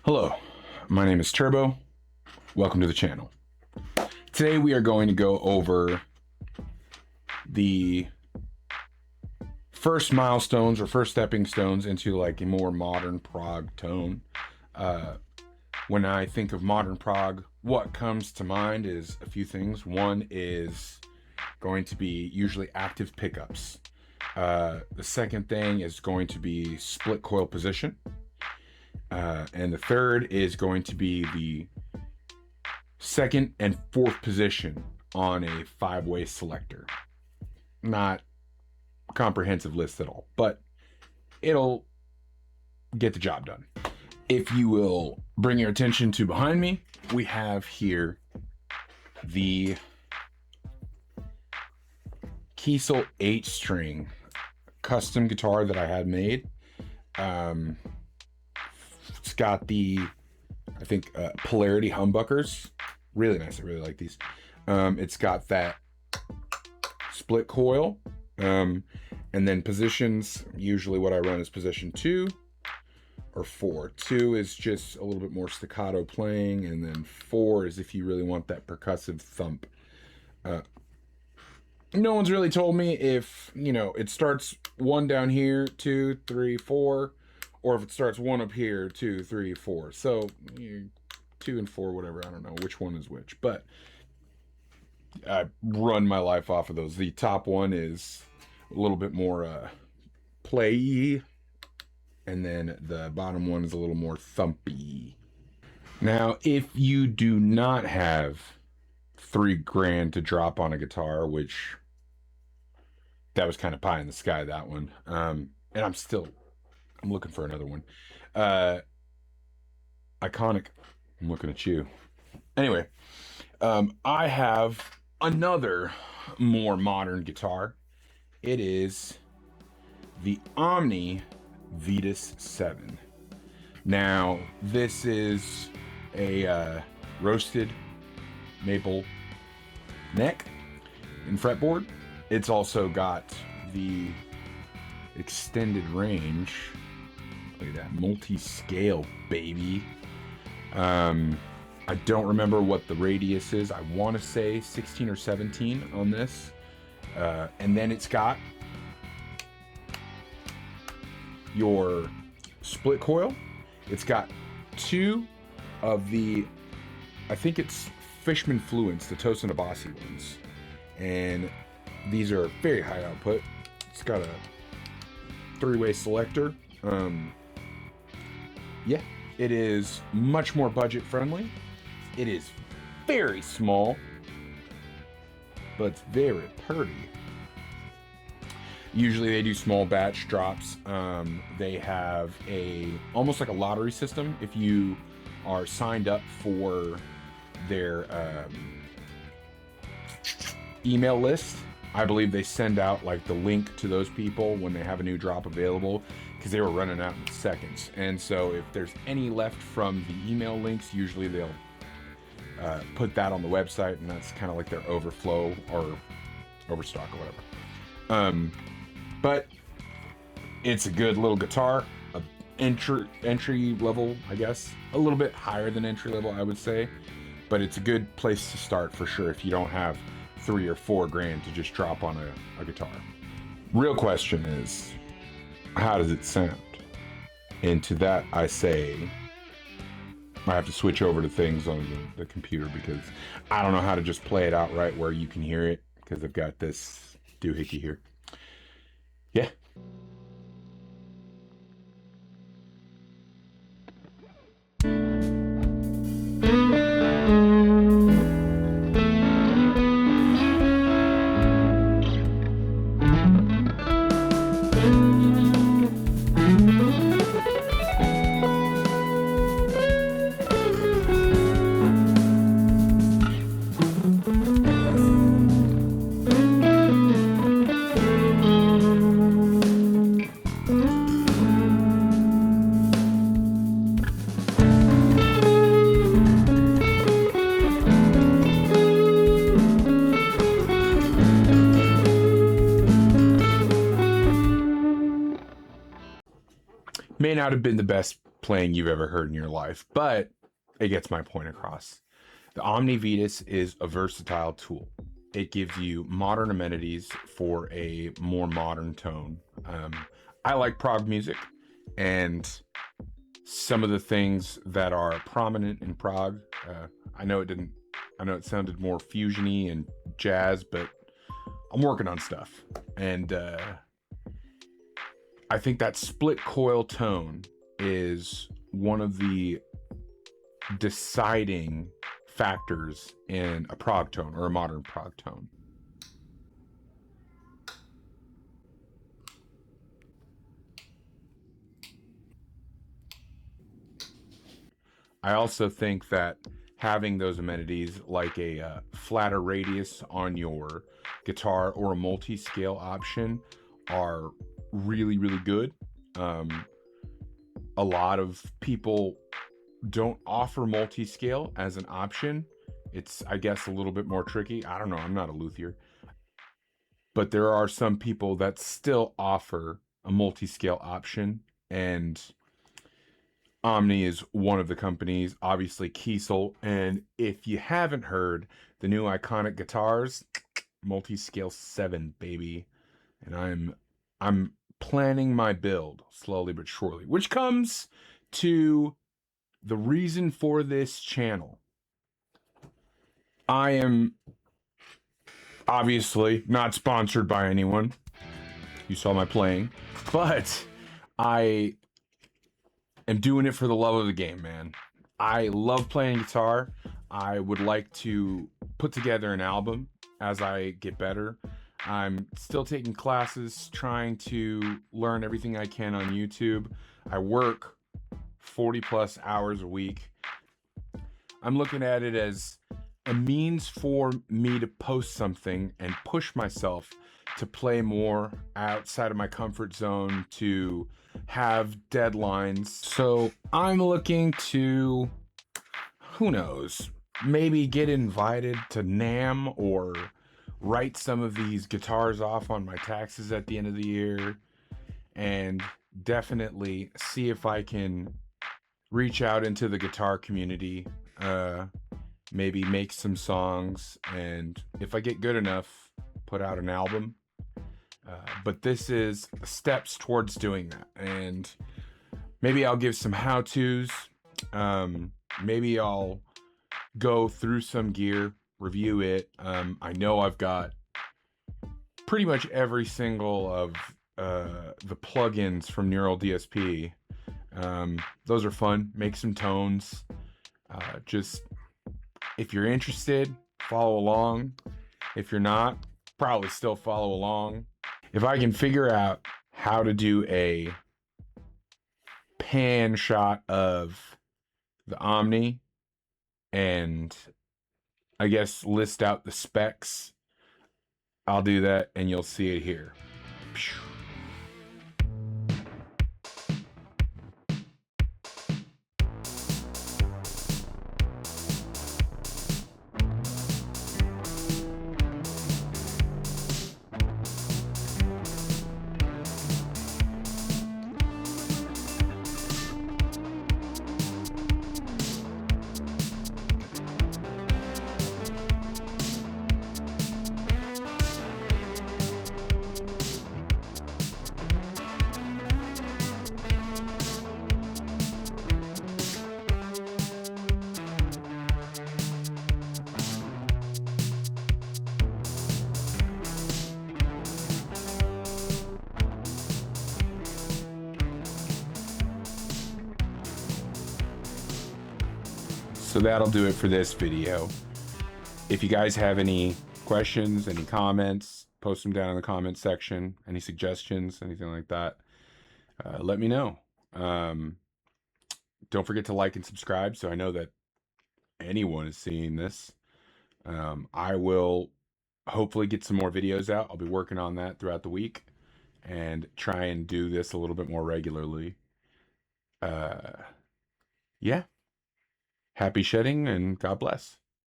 Hello, my name is Turbo. Welcome to the channel. Today we are going to go over the first milestones or first stepping stones into like a more modern prog tone. When I think of modern prog, what comes to mind is a few things. One is going to be usually active pickups. The second thing is going to be split coil position. And the third is going to be the second and fourth position on a 5-way selector. Not a comprehensive list at all, but it'll get the job done. If you will bring your attention to behind me, we have here the Kiesel 8-string custom guitar that I had made. It's got the, I think, polarity humbuckers. Really nice. I really like these. It's got that split coil. And then positions, usually what I run is position 2 or 4. 2 is just a little bit more staccato playing, and then 4 is if you really want that percussive thump. No one's really told me if, you know, it starts 1 down here, 2, 3, 4, or if it starts 1 up here, 2, 3, 4. So 2 and 4, whatever. I don't know which one is which, but I run my life off of those. The top one is a little bit more play-y, and then the bottom one is a little more thumpy. Now, if you do not have $3,000 to drop on a guitar, which that was kind of pie in the sky, that one, and I'm looking for another one. Iconic. I'm looking at you. Anyway, I have another more modern guitar. It is the Omne Vetus 7. Now, this is a roasted maple neck and fretboard. It's also got the extended range. Look at that, multi-scale, baby. I don't remember what the radius is. I want to say 16 or 17 on this. And then it's got your split coil. It's got 2 of the, I think it's Fishman Fluence, the Tosin Abasi ones. And these are very high output. It's got a 3-way selector. Yeah, it is much more budget friendly. It is very small, but it's very pretty. Usually they do small batch drops. They have almost like a lottery system. If you are signed up for their email list, I believe they send out like the link to those people when they have a new drop available, because they were running out in seconds. And so if there's any left from the email links, usually they'll put that on the website, and that's kind of like their overflow or overstock or whatever. But it's a good little guitar, entry level, I guess, a little bit higher than entry level, I would say, but it's a good place to start for sure if you don't have $3,000 or $4,000 to just drop on a guitar. Real question is, how does it sound? And to that I say, I have to switch over to things on the computer, because I don't know how to just play it out right where you can hear it, because I've got this doohickey here. Yeah. May not have been the best playing you've ever heard in your life, but it gets my point across. The Omne Vetus is a versatile tool. It gives you modern amenities for a more modern tone. I like prog music, and some of the things that are prominent in prog, I know it sounded more fusiony and jazz, but I'm working on stuff. And I think that split coil tone is one of the deciding factors in a prog tone or a modern prog tone. I also think that having those amenities like a flatter radius on your guitar or a multi-scale option are really, really good. A lot of people don't offer multi-scale as an option. It's, I guess, a little bit more tricky. I don't know. I'm not a luthier. But there are some people that still offer a multi-scale option, and Omni is one of the companies, obviously Kiesel. And if you haven't heard the new iconic guitars, multi-scale 7, baby. And I'm planning my build slowly but surely, which comes to the reason for this channel. I am obviously not sponsored by anyone. You saw my playing, but I am doing it for the love of the game, man. I love playing guitar. I would like to put together an album as I get better. I'm still taking classes, trying to learn everything I can on YouTube. I work 40 plus hours a week. I'm looking at it as a means for me to post something and push myself to play more outside of my comfort zone, to have deadlines. So I'm looking to, who knows, maybe get invited to NAMM or write some of these guitars off on my taxes at the end of the year, and definitely see if I can reach out into the guitar community, maybe make some songs, and if I get good enough, put out an album. But this is steps towards doing that, and maybe I'll give some how-tos. Maybe I'll go through some gear, review it. I know I've got pretty much every single of the plugins from Neural DSP. Those are fun. Make some tones. Just, if you're interested, follow along. If you're not, probably still follow along. If I can figure out how to do a pan shot of the Omni and I guess list out the specs, I'll do that and you'll see it here. So that'll do it for this video. If you guys have any questions, any comments, post them down in the comment section. Any suggestions, anything like that, let me know. Don't forget to like and subscribe so I know that anyone is seeing this. I will hopefully get some more videos out. I'll be working on that throughout the week and try and do this a little bit more regularly. Yeah. Happy shedding and God bless.